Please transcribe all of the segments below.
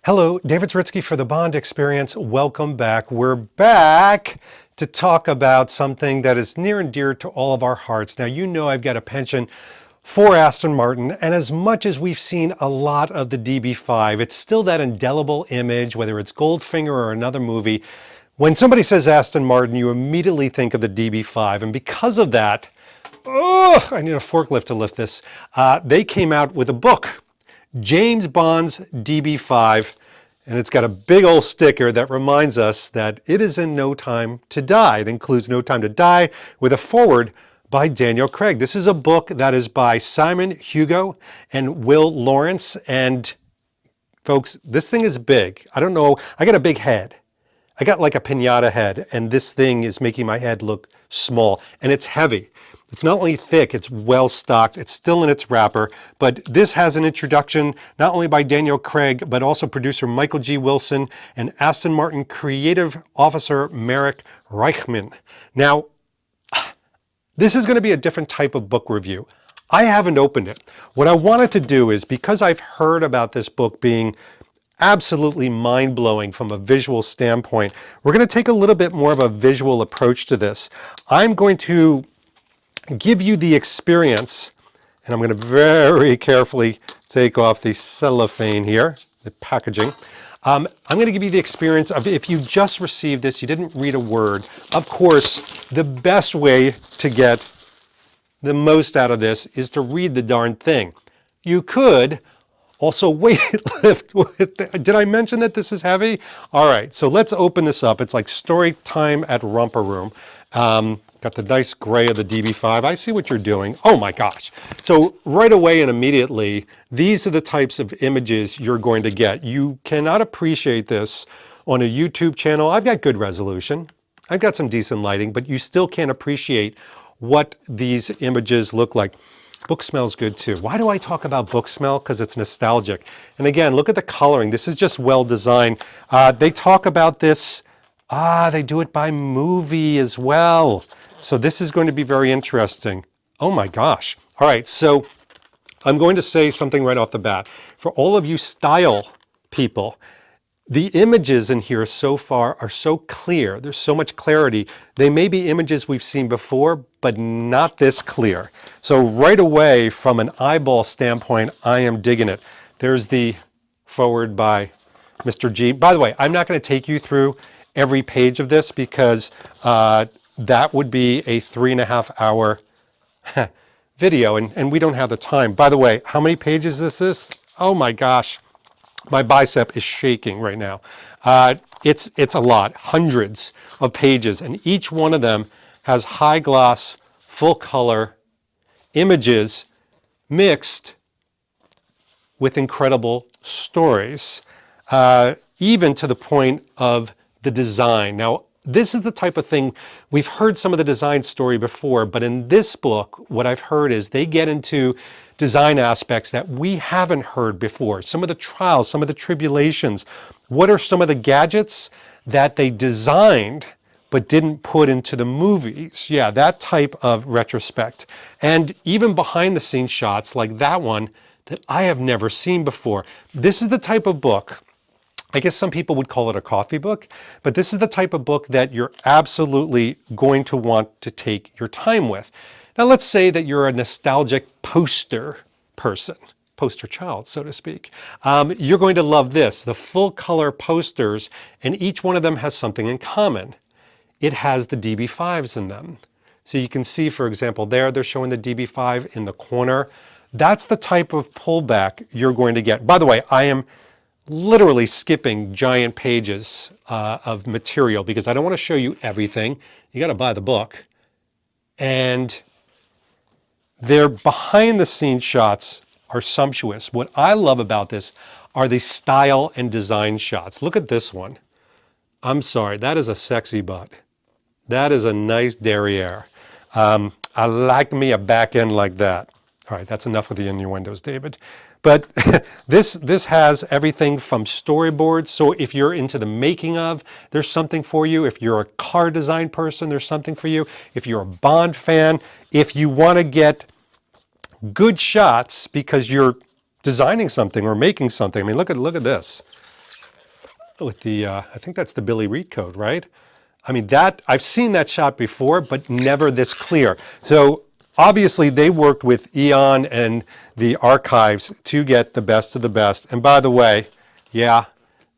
Hello, David Zaritsky for the Bond Experience. Welcome back. We're back to talk about something that is near and dear to all of our hearts. Now, you know I've got a penchant for Aston Martin, and as much as we've seen a lot of the DB5, it's still that indelible image, whether it's Goldfinger or another movie. When somebody says Aston Martin, you immediately think of the DB5, and because of that, I need a forklift to lift this. They came out with a book, James Bond's DB5, and it's got a big old sticker that reminds us that it is in No Time to Die. It includes No Time to Die with a foreword by Daniel Craig. This is a book that is by Simon Hugo and Will Lawrence. And folks, this thing is big. I don't know, I got a big head. I got like a piñata head, and this thing is making my head look small, and it's heavy. It's not only thick, it's well stocked, it's still in its wrapper, but this has an introduction not only by Daniel Craig, but also producer Michael G. Wilson and Aston Martin creative officer Merrick Reichman. Now, this is going to be a different type of book review. I haven't opened it. What I wanted to do is, because I've heard about this book being absolutely mind-blowing from a visual standpoint, we're going to take a little bit more of a visual approach to this. I'm going to give you the experience, and I'm going to very carefully take off the cellophane here, the packaging. I'm going to give you the experience of, if you just received this, you didn't read a word. Of course, the best way to get the most out of this is to read the darn thing. You could also weightlift with it. Did I mention that this is heavy? All right, so let's open this up. It's like story time at Romper Room. Got the nice gray of the DB5. I see what you're doing. Oh my gosh. So right away and immediately, these are the types of images you're going to get. You cannot appreciate this on a YouTube channel. I've got good resolution. I've got some decent lighting, but you still can't appreciate what these images look like. Book smells good too. Why do I talk about book smell? Because it's nostalgic. And again, look at the coloring. This is just well designed. They talk about this. They do it by movie as well. So this is going to be very interesting. Oh my gosh. All right, so I'm going to say something right off the bat. For all of you style people, the images in here so far are so clear. There's so much clarity. They may be images we've seen before, but not this clear. So right away, from an eyeball standpoint, I am digging it. There's the foreword by Mr. G. By the way, I'm not going to take you through every page of this because that would be a 3.5 hour video, and we don't have the time. By the way, how many pages this is? Oh my gosh. My bicep is shaking right now. It's a lot, hundreds of pages, and each one of them has high gloss, full color images mixed with incredible stories, even to the point of the design. Now, this is the type of thing, we've heard some of the design story before, but in this book, what I've heard is they get into design aspects that we haven't heard before. Some of the trials, some of the tribulations. What are some of the gadgets that they designed but didn't put into the movies? Yeah, that type of retrospect. And even behind the scenes shots like that one that I have never seen before. This is the type of book, I guess some people would call it a coffee book, but this is the type of book that you're absolutely going to want to take your time with. Now, let's say that you're a nostalgic poster person, poster child, so to speak. You're going to love this, the full color posters, and each one of them has something in common. It has the DB5s in them. So you can see, for example, they're showing the DB5 in the corner. That's the type of pullback you're going to get. By the way, I am literally skipping giant pages of material because I don't want to show you everything. You got to buy the book. And their behind the scenes shots are sumptuous. What I love about this are the style and design shots. Look at this one. I'm sorry, that is a sexy butt. That is a nice derriere. I like me a back end like that. All right, that's enough with the innuendos, David. But this has everything from storyboards. So if you're into the making of, there's something for you. If you're a car design person, there's something for you. If you're a Bond fan, if you want to get good shots because you're designing something or making something. I mean, look at this. I think that's the Billy Reed code, right? I mean, that I've seen that shot before, but never this clear. So obviously they worked with EON and the archives to get the best of the best. And by the way, yeah,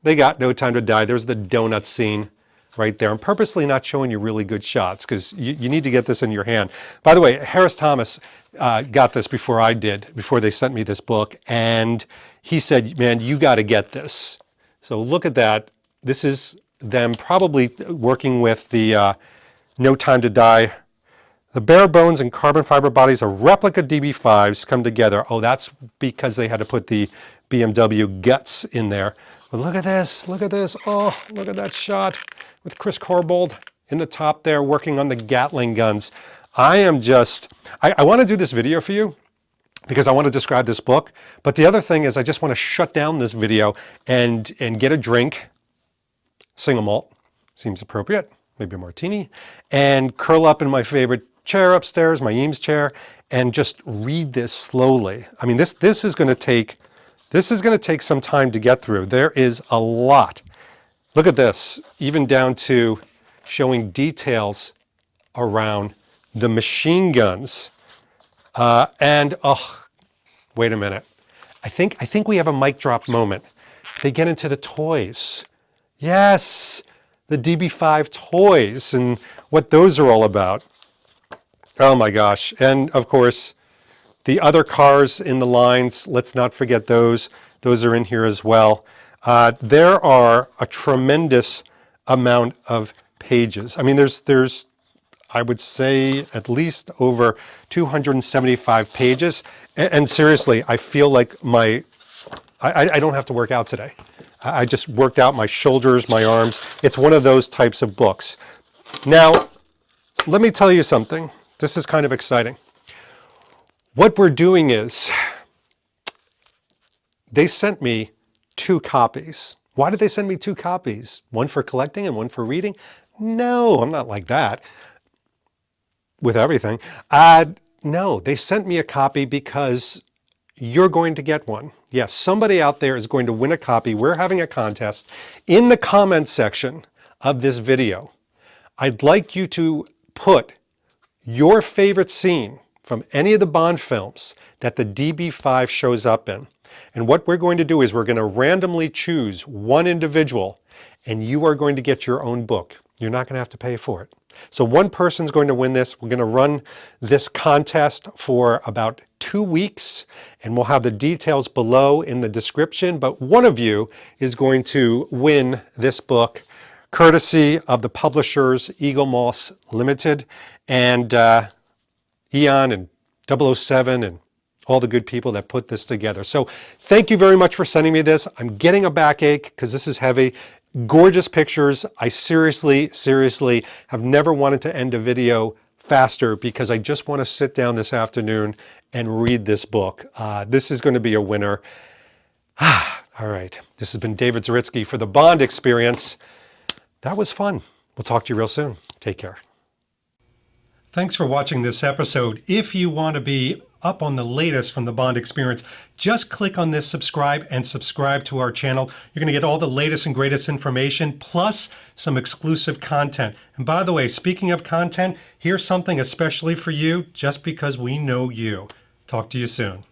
they got No Time to Die. There's the donut scene right there. I'm purposely not showing you really good shots because you need to get this in your hand. By the way, Harris Thomas got this before I did, before they sent me this book. And he said, man, you got to get this. So look at that. This is them probably working with the No Time to Die. The bare bones and carbon fiber bodies of replica DB5s come together. Oh, that's because they had to put the BMW guts in there. But look at this, look at this. Oh, look at that shot with Chris Corbould in the top there working on the Gatling guns. I want to do this video for you because I want to describe this book. But the other thing is I just want to shut down this video and get a drink, single malt, seems appropriate, maybe a martini, and curl up in my favorite chair upstairs, my Eames chair, and just read this slowly. I mean, this is going to take some time to get through. There is a lot. Look at this, even down to showing details around the machine guns. And oh, wait a minute. I think we have a mic drop moment. They get into the toys. Yes, the DB5 toys and what those are all about. Oh my gosh. And of course, the other cars in the lines, let's not forget those. Those are in here as well. There are a tremendous amount of pages. I mean, there's I would say at least over 275 pages. And seriously, I feel like I don't have to work out today. I just worked out my shoulders, my arms. It's one of those types of books. Now, let me tell you something. This is kind of exciting. What we're doing is, they sent me 2 copies. Why did they send me 2 copies? One for collecting and one for reading? No, I'm not like that with everything. No, they sent me a copy because you're going to get one. Yes, somebody out there is going to win a copy. We're having a contest. In the comment section of this video, I'd like you to put your favorite scene from any of the Bond films that the DB5 shows up in. And what we're going to do is we're going to randomly choose one individual, and you are going to get your own book. You're not going to have to pay for it. So one person's going to win this. We're going to run this contest for about 2 weeks, and we'll have the details below in the description. But one of you is going to win this book, courtesy of the publishers Eagle Moss Limited and EON and 007 and all the good people that put this together. So thank you very much for sending me this. I'm getting a backache because this is heavy. Gorgeous pictures. I seriously have never wanted to end a video faster because I just want to sit down this afternoon and read this book. This is going to be a winner. All right. This has been David Zaritsky for the Bond Experience. That was fun. We'll talk to you real soon. Take care. Thanks for watching this episode. If you want to be up on the latest from the Bond Experience, just click on this subscribe and subscribe to our channel. You're going to get all the latest and greatest information, plus some exclusive content. And by the way, speaking of content, here's something especially for you, just because we know you. Talk to you soon.